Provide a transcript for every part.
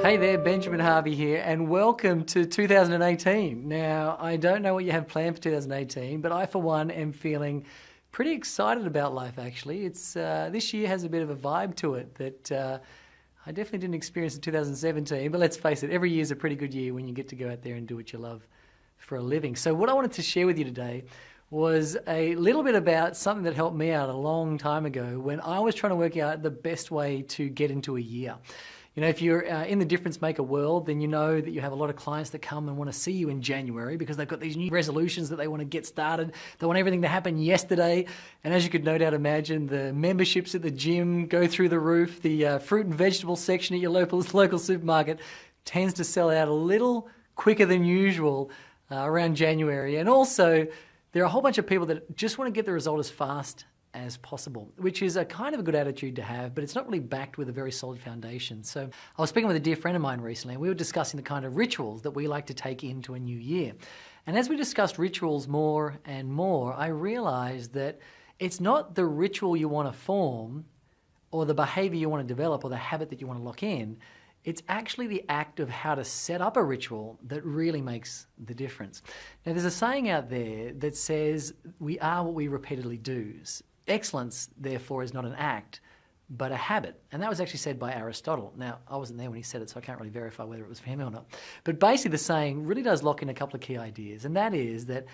Hey there, Benjamin Harvey here, and welcome to 2018. Now, I don't know what you have planned for 2018, but I, for one, am feeling pretty excited about life, actually. This year has a bit of a vibe to it that I definitely didn't experience in 2017, but let's face it, every year is a pretty good year when you get to go out there and do what you love for a living. So what I wanted to share with you today was a little bit about something that helped me out a long time ago when I was trying to work out the best way to get into a year. You know, if you're in the difference maker world, then you know that you have a lot of clients that come and want to see you in January because they've got these new resolutions that they want to get started. They want everything to happen yesterday. And as you could no doubt imagine, the memberships at the gym go through the roof. The fruit and vegetable section at your local supermarket tends to sell out a little quicker than usual around January. And also, there are a whole bunch of people that just want to get the result as fast as possible, which is a kind of a good attitude to have, but it's not really backed with a very solid foundation. So I was speaking with a dear friend of mine recently, and we were discussing the kind of rituals that we like to take into a new year. And as we discussed rituals more and more, I realized that it's not the ritual you want to form or the behavior you want to develop or the habit that you want to lock in. It's actually the act of how to set up a ritual that really makes the difference. Now, there's a saying out there that says, we are what we repeatedly do. Excellence, therefore, is not an act, but a habit. And that was actually said by Aristotle. Now, I wasn't there when he said it, so I can't really verify whether it was for him or not. But basically, the saying really does lock in a couple of key ideas, and that is that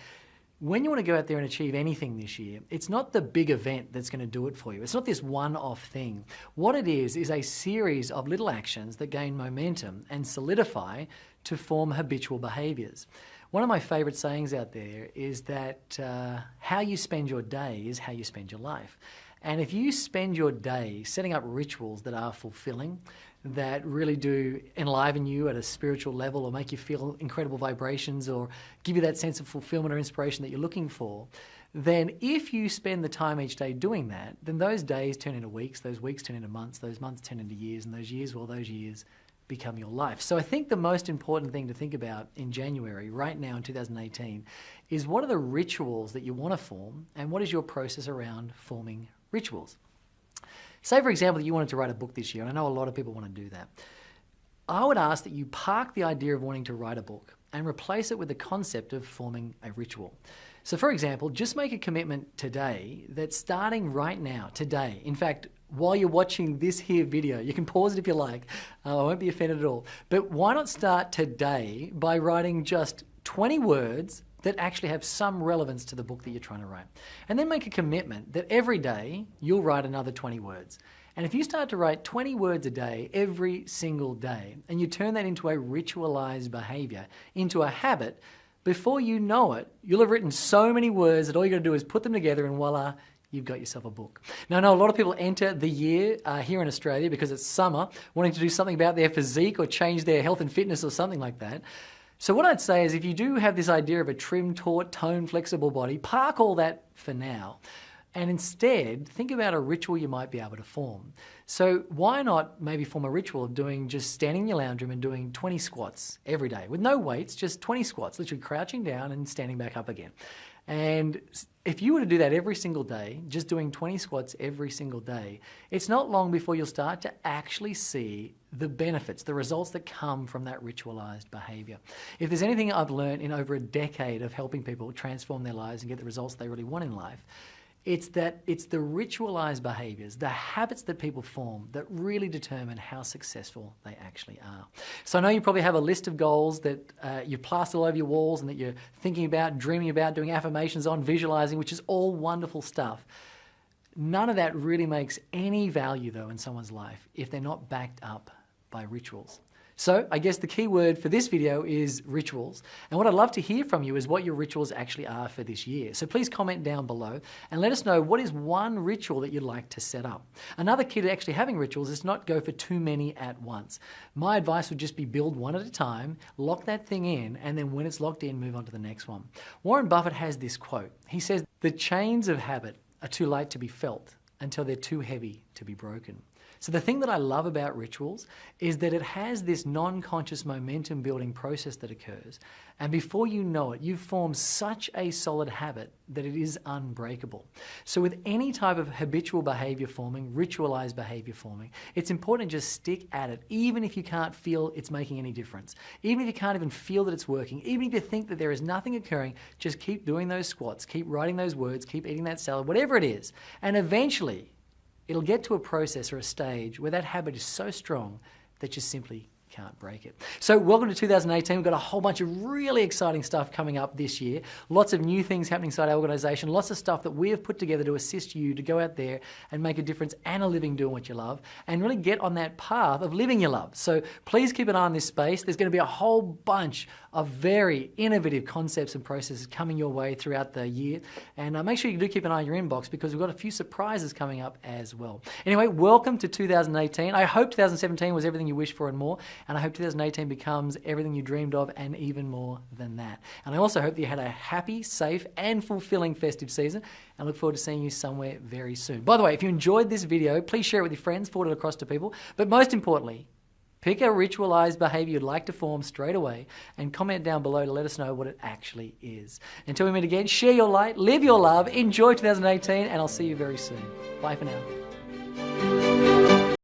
when you want to go out there and achieve anything this year, it's not the big event that's going to do it for you. It's not this one-off thing. What it is a series of little actions that gain momentum and solidify to form habitual behaviours. One of my favourite sayings out there is that how you spend your day is how you spend your life. And if you spend your day setting up rituals that are fulfilling, that really do enliven you at a spiritual level or make you feel incredible vibrations or give you that sense of fulfillment or inspiration that you're looking for, then if you spend the time each day doing that, then those days turn into weeks, those weeks turn into months, those months turn into years, and those years become your life. So I think the most important thing to think about in January, right now in 2018, is what are the rituals that you want to form and what is your process around forming rituals? Say, for example, that you wanted to write a book this year, and I know a lot of people want to do that. I would ask that you park the idea of wanting to write a book and replace it with the concept of forming a ritual. So, for example, just make a commitment today that starting right now, today, in fact, while you're watching this here video, you can pause it if you like, I won't be offended at all, but why not start today by writing just 20 words that actually have some relevance to the book that you're trying to write. And then make a commitment that every day you'll write another 20 words. And if you start to write 20 words a day every single day, and you turn that into a ritualized behavior, into a habit, before you know it, you'll have written so many words that all you got to do is put them together and voila, you've got yourself a book. Now, I know a lot of people enter the year here in Australia because it's summer, wanting to do something about their physique or change their health and fitness or something like that. So what I'd say is if you do have this idea of a trim, taut, toned, flexible body, park all that for now and instead think about a ritual you might be able to form. So why not maybe form a ritual of just standing in your lounge room and doing 20 squats every day with no weights, just 20 squats, literally crouching down and standing back up again. And if you were to do that every single day, just doing 20 squats every single day, it's not long before you'll start to actually see the benefits, the results that come from that ritualized behavior. If there's anything I've learned in over a decade of helping people transform their lives and get the results they really want in life, it's the ritualized behaviors, the habits that people form that really determine how successful they actually are. So I know you probably have a list of goals that you've plastered all over your walls and that you're thinking about, dreaming about, doing affirmations on, visualizing, which is all wonderful stuff. None of that really makes any value, though, in someone's life if they're not backed up by rituals. So I guess the key word for this video is rituals. And what I'd love to hear from you is what your rituals actually are for this year. So please comment down below and let us know what is one ritual that you'd like to set up. Another key to actually having rituals is not go for too many at once. My advice would just be build one at a time, lock that thing in, and then when it's locked in, move on to the next one. Warren Buffett has this quote. He says, "The chains of habit are too light to be felt until they're too heavy to be broken." So the thing that I love about rituals is that it has this non-conscious momentum building process that occurs. And before you know it, you've formed such a solid habit that it is unbreakable. So with any type of habitual behavior forming, ritualized behavior forming, it's important to just stick at it, even if you can't feel it's making any difference. Even if you can't even feel that it's working, even if you think that there is nothing occurring, just keep doing those squats, keep writing those words, keep eating that salad, whatever it is. And eventually, it'll get to a process or a stage where that habit is so strong that you simply can't break it. So welcome to 2018. We've got a whole bunch of really exciting stuff coming up this year. Lots of new things happening inside our organisation. Lots of stuff that we have put together to assist you to go out there and make a difference and a living doing what you love and really get on that path of living your love. So please keep an eye on this space. There's going to be a whole bunch of very innovative concepts and processes coming your way throughout the year. And make sure you do keep an eye on your inbox because we've got a few surprises coming up as well. Anyway, welcome to 2018. I hope 2017 was everything you wished for and more. And I hope 2018 becomes everything you dreamed of and even more than that. And I also hope that you had a happy, safe, and fulfilling festive season. And look forward to seeing you somewhere very soon. By the way, if you enjoyed this video, please share it with your friends, forward it across to people. But most importantly, pick a ritualized behavior you'd like to form straight away and comment down below to let us know what it actually is. Until we meet again, share your light, live your love, enjoy 2018, and I'll see you very soon. Bye for now.